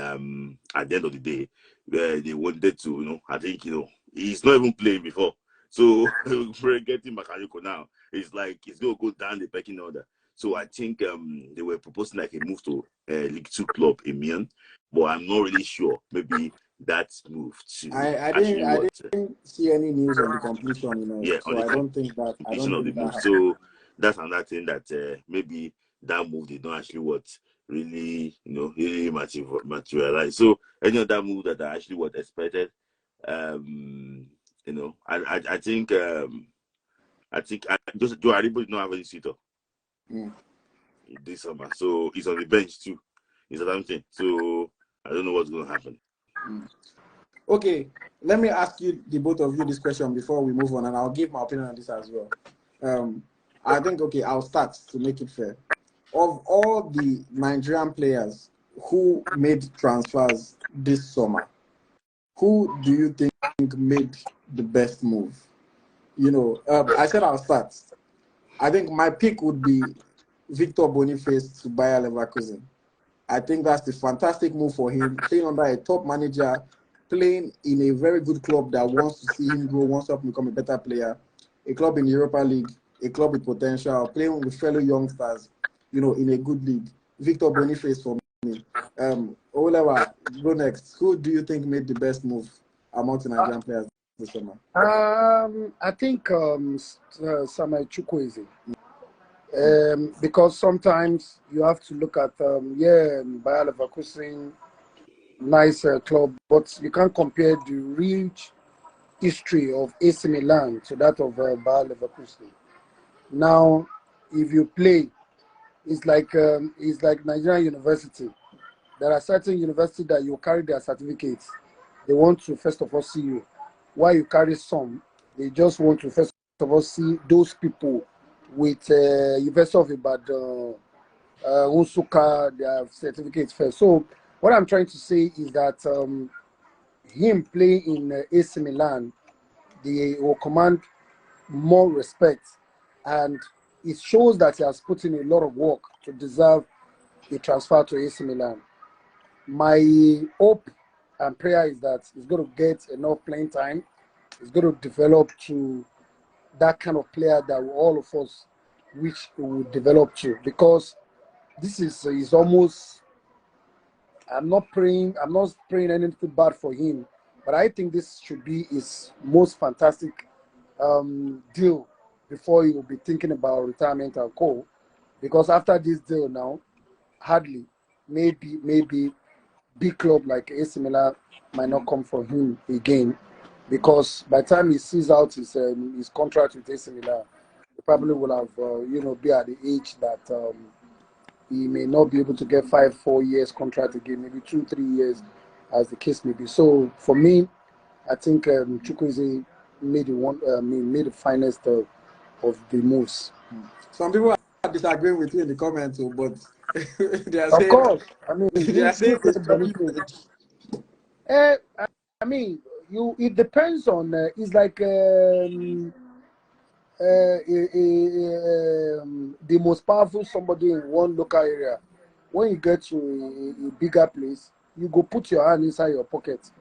at the end of the day, they wanted to, I think he's not even playing before. So getting Bakayoko now, it's like it's gonna go down the pecking order. So I think they were proposing like a move to League 2 club in Mian, but I'm not really sure. Maybe that's moved to. I didn't see any news on the completion, Yeah, so I don't think that. So that's another thing that maybe that move did not actually really materialize. So any other move that I actually expected, I think just Joe Aribo did not have any sitter this summer, so he's on the bench too. Is what I'm saying. So I don't know what's going to happen. Okay, let me ask you, the both of you, this question before we move on, and I'll give my opinion on this as well. I think I'll start to make it fair. Of all the Nigerian players who made transfers this summer, who do you think made the best move? I said I'll start. I think my pick would be Victor Boniface to Bayer Leverkusen. I think that's the fantastic move for him, playing under a top manager, playing in a very good club that wants to see him grow, wants to become a better player, a club in the Europa League, a club with potential, playing with fellow youngsters, in a good league. Victor Boniface for me. Olewa, go next. Who do you think made the best move among the Nigerian players this summer? I think Samuel Chukwueze. Because sometimes you have to look at Bayer Leverkusen, nice club, but you can't compare the rich history of AC Milan to that of Bayer Leverkusen. Now, if you play, it's like Nigerian University. There are certain universities that you carry their certificates. They want to first of all see you. While you carry some, they just want to first of all see those people with University of Ibadan, Unsuka, their certificates first. So what I'm trying to say is that him playing in AC Milan, they will command more respect, and it shows that he has put in a lot of work to deserve a transfer to AC Milan. My hope and prayer is that he's going to get enough playing time. He's going to develop to that kind of player that all of us wish he would develop to. Because this is almost, I'm not praying anything bad for him, but I think this should be his most fantastic deal before he will be thinking about retirement and co. Because after this deal now, hardly, maybe big club like AC Milan might not come for him again, because by the time he sees out his contract with AC Milan, he probably will have be at the age that he may not be able to get 4 years contract again, maybe 2-3 years, as the case may be. So for me, I think Chukwueze made the finest of the moves. Some people are disagreeing with you in the comments, but they are of saying, course, I mean, they are saying I mean, it depends on. It's like the most powerful somebody in one local area. When you get to a bigger place, you go put your hand inside your pocket.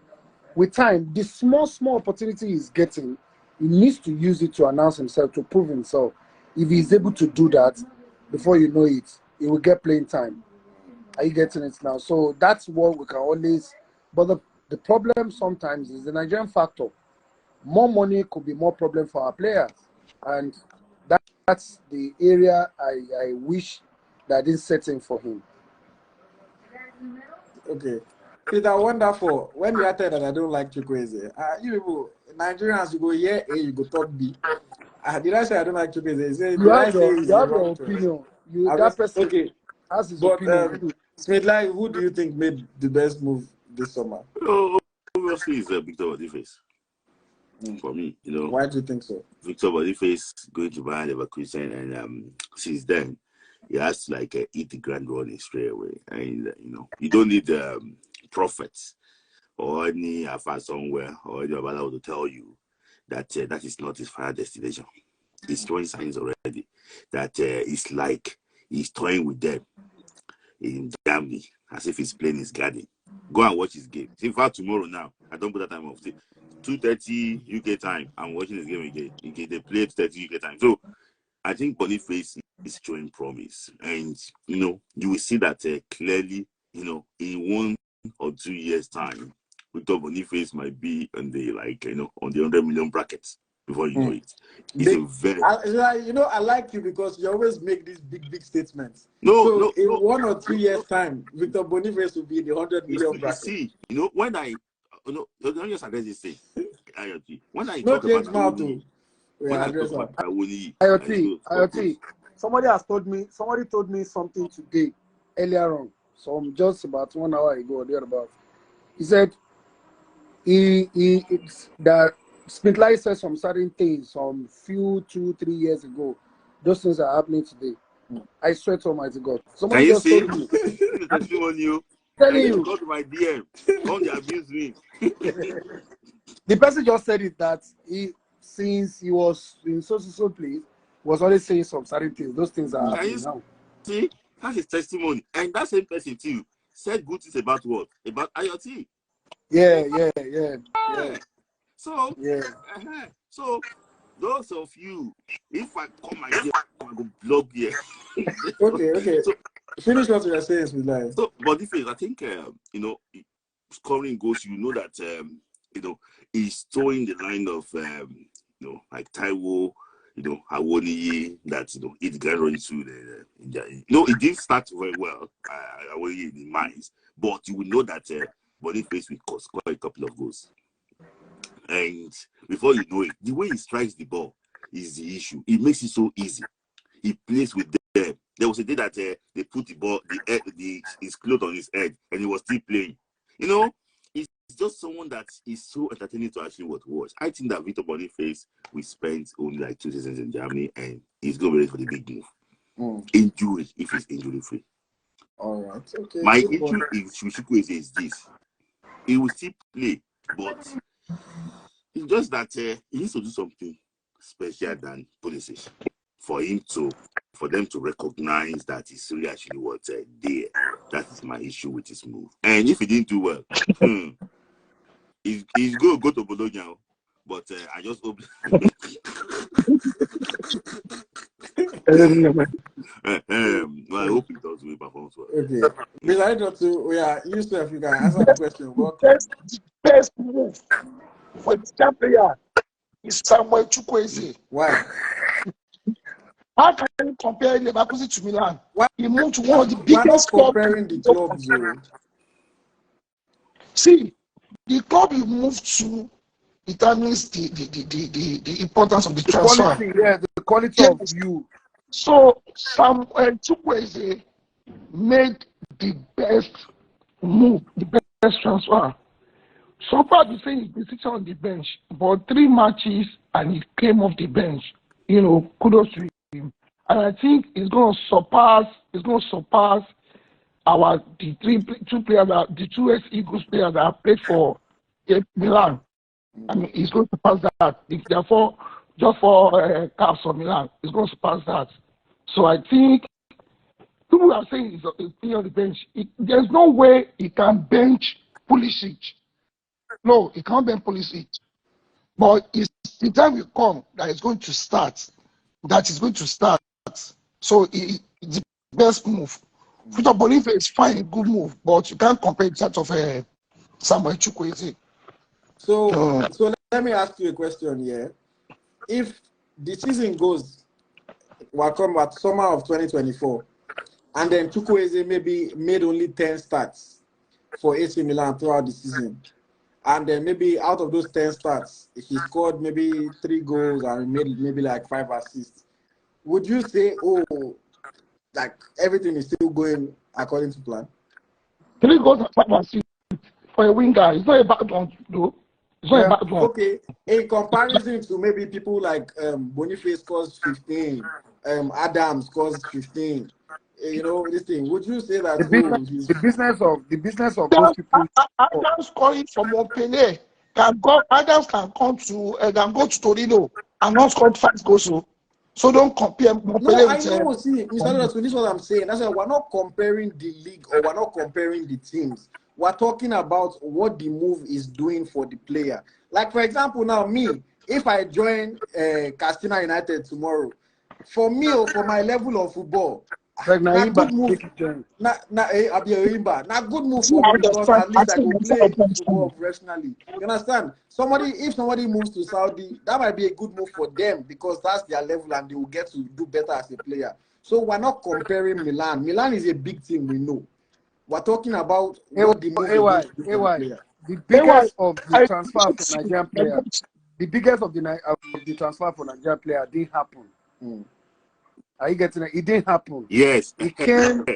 With time, the small opportunity he's getting, he needs to use it to announce himself, to prove himself. If he's able to do that, before you know it, he will get playing time. Are you getting it now? So that's what we can always. But the problem sometimes is the Nigerian factor. More money could be more problem for our players, and that's the area I wish that I didn't set in for him. Okay. Peter, wonderful. When you are telling that I don't like Chukwueze, you people, Nigerians, you go here A, you go talk B. Did I say I don't like Chukwueze? You have your opinion. That person okay. has his opinion. Smith Layi, who do you think made the best move this summer? Obviously, it's Victor Boniface. For me, Why do you think so? Victor Boniface going to Bayern Leverkusen, and since then, he has to eat the grand running straight away. And you don't need prophets or any afar somewhere or any other to tell you that that is not his final destination. He's showing signs already that it's like he's toying with them in Germany as if he's playing his garden. Go and watch his game. In fact, tomorrow now, I don't put that time off. 2:30 UK time, I'm watching this game again. They play 2:30 UK time. So I think Boniface is showing promise. And, you will see that clearly, in 1 or 2 years' time, Victor Boniface might be on the, on the 100 million brackets before you know it. I like you because you always make these big statements. In 1 or 2 years' time, Victor Boniface will be in the 100 million bracket. See, when I just address this thing, AyoT. When I talk about AyoT, AyoT. Somebody told me something today, earlier on. So just about 1 hour ago or thereabout. He said that Smith Layi said some certain things some 2-3 years ago. Those things are happening today. I swear to Almighty God. Somebody just told me. Telling you. Go to my DM. Don't abuse me. The person just said it that since he was in so place, was always saying some certain things. Those things are happening now. See, that's his testimony. And that same person too said good things about what? About AyoT. Yeah. So, so those of you, if I come my DM, I go blog here. Okay. So, finish what you are saying, Smith Layi. So, Boniface, I think scoring goals. That he's towing the line of like Taiwo, Awoniyi, that it got into it didn't start very well. Awoniyi in minds, but you will know that Boniface will score a couple of goals. And before you know it, the way he strikes the ball is the issue. It makes it so easy. He plays with them. There was a day that they put the ball, his clothes on his head, and he was still playing. He's just someone that is so entertaining to actually watch. I think that Victor Boniface will spend only like 2 seasons in Germany, and he's going to be ready for the big move. Injury, if he's injury free. All right. Okay. My issue with Chukwueze is this: he will still play, but it's just that he needs to do something special than Pulisic for them to recognize that he's really actually what's there. That is my issue with his move. And if he didn't do well, he's going to go to Bologna. But I just hope. Well, I hope he does well perform well. Okay. Yusuf, you can answer the question. Best move for the champion is Samuel Chukwueze. Why? How can you compare Leverkusen to Milan? Why? He moved to one of the biggest clubs. Comparing the clubs, See, the club you moved to determines the importance of the transfer. Quality, the quality of you. So Samuel Chukwueze made the best move, the best transfer. So far, the thing is been sitting on the bench, but 3 matches and he came off the bench. Kudos to him. And I think it's going to surpass the 2 ex-Eagles players that have played for Milan. I mean, he's going to surpass that. If therefore, just for caps for Milan, he's going to surpass that. So I think people are saying he's on the bench. There's no way he can bench Pulisic. No, he can't bench Pulisic. But it's the time will come that is going to start. So it's the best move. Victor Boniface is fine, good move, but you can't compare that of Samuel Chukwueze. So let me ask you a question here. If the season goes, we'll come at summer of 2024, and then Chukwueze maybe made only 10 starts for AC Milan throughout the season, and then maybe out of those 10 starts, he scored maybe 3 goals and made maybe like 5 assists, would you say, oh, like everything is still going according to plan? 3 goals and 5 assists for a winger. It's not a bad one, though. It's not a bad one. Okay, in comparison to maybe people like Boniface scores 15, Adams scores 15, you know, this thing, would you say that the business of those people? Adams scoring from Montpellier Adams can go to Torino and not score 5 goals. So don't compare Montpellier with know. See, Mr. Lawson, this is what I'm saying. That's why we're not comparing the league or we're not comparing the teams. We're talking about what the move is doing for the player. Like, for example, now me, if I join Castina United tomorrow, for me or for my level of football, like good move. Good move for me because at least I can play football professionally. You understand? If somebody moves to Saudi, that might be a good move for them because that's their level and they will get to do better as a player. So we're not comparing Milan. Milan is a big team, we know. We're talking about what the move is for the player. The biggest of the transfer for Nigerian player, the biggest of the transfer for Nigerian player didn't happen. Are you getting it? It didn't happen. Yes. It came,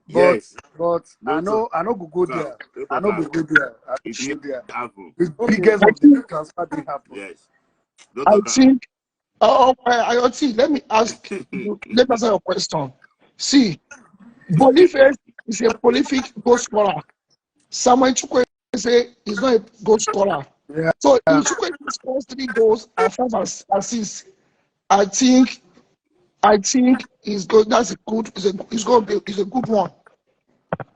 yes. But I know go there. I know go there. Happen. The biggest of the transfer didn't happen. Yes. I think. AyoT, let me ask you. Let me answer your question. See, Boniface is a prolific goal scorer. Samuel Chukwueze is not a goal scorer. Yeah. So if Chukwueze scores 3 goals and 5 assists, I think it's good. That's a good. It's a good one.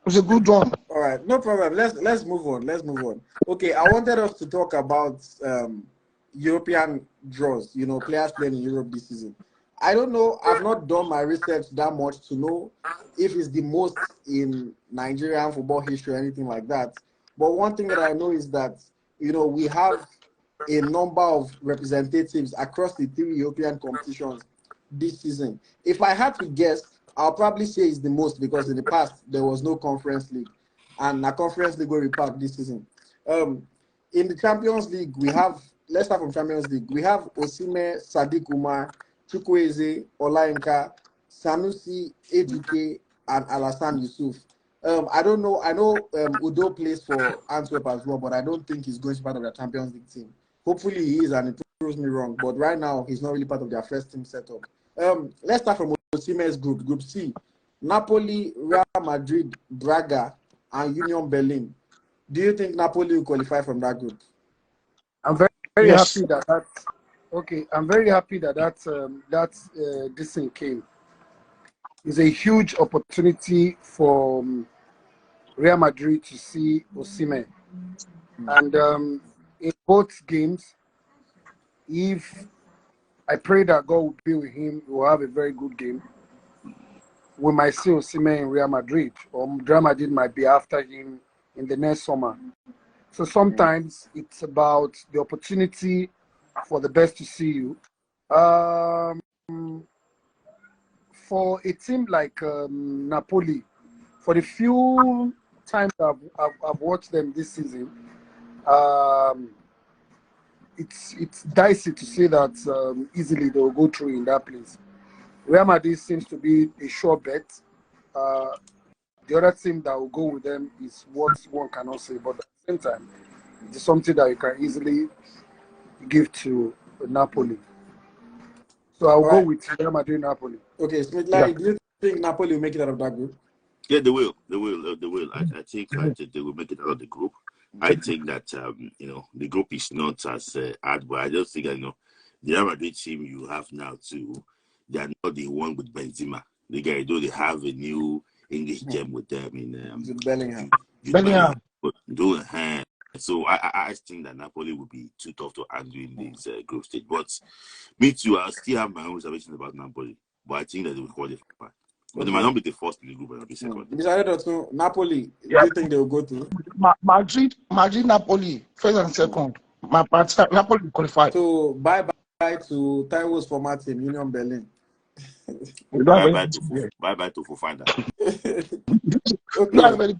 It's a good one. All right, no problem. Let's move on. Okay, I wanted us to talk about European draws. You know, players playing in Europe this season. I don't know. I've not done my research that much to know if it's the most in Nigerian football history or anything like that. But one thing that I know is that, you know, we have a number of representatives across the 3 European competitions this season. If I had to guess, I'll probably say it's the most because in the past there was no conference league, and a conference league will be packed this season. In the Champions League, we have, let's start from Champions League. We have Osimhen, Sadiq Umar, Chukwueze, Olayinka, Sanusi, Ejike, and Alassane Yusuf. I don't know. I know Udo plays for Antwerp as well, but I don't think he's going to be part of the Champions League team. Hopefully he is, and it proves me wrong. But right now, he's not really part of their first team setup. Let's start from Osimhen's group, Group C. Napoli, Real Madrid, Braga, and Union Berlin. Do you think Napoli will qualify from that group? I'm very happy that okay. I'm very happy that this thing came. It's a huge opportunity for Real Madrid to see Osimhen, and in both games, if I pray that God will be with him, he will have a very good game. We might see Osimhen in Real Madrid, or Real Madrid might be after him in the next summer. So sometimes it's about the opportunity for the best to see you. For a team like Napoli, for the few times I've watched them this season, it's dicey to say that easily they'll go through in that place. Real Madrid seems to be a sure bet. The other team that will go with them is what one cannot say, but at the same time, it's something that you can easily give to Napoli. So I'll go with Real Madrid, Napoli. Okay, Smith Layi, do you think Napoli will make it out of that group? Yeah, they will. They will. I think they will make it out of the group. I think that the group is not as hard, but I just think that the Real Madrid team you have now too, they are not the one with Benzema. The guy, though they have a new English gem with them in Bellingham. So I think that Napoli will be too tough to handle in this group stage. But me too, I still have my own reservations about Napoli. But I think that they will qualify. But they might not be the first in the group, but they'll be second. Decided to Napoli. Yeah. Do you think they will go to? Madrid, Napoli, first and second. My party, Napoli qualified. So bye to Taiwo's former team, Union Berlin. Bye bye to Fofana. Okay.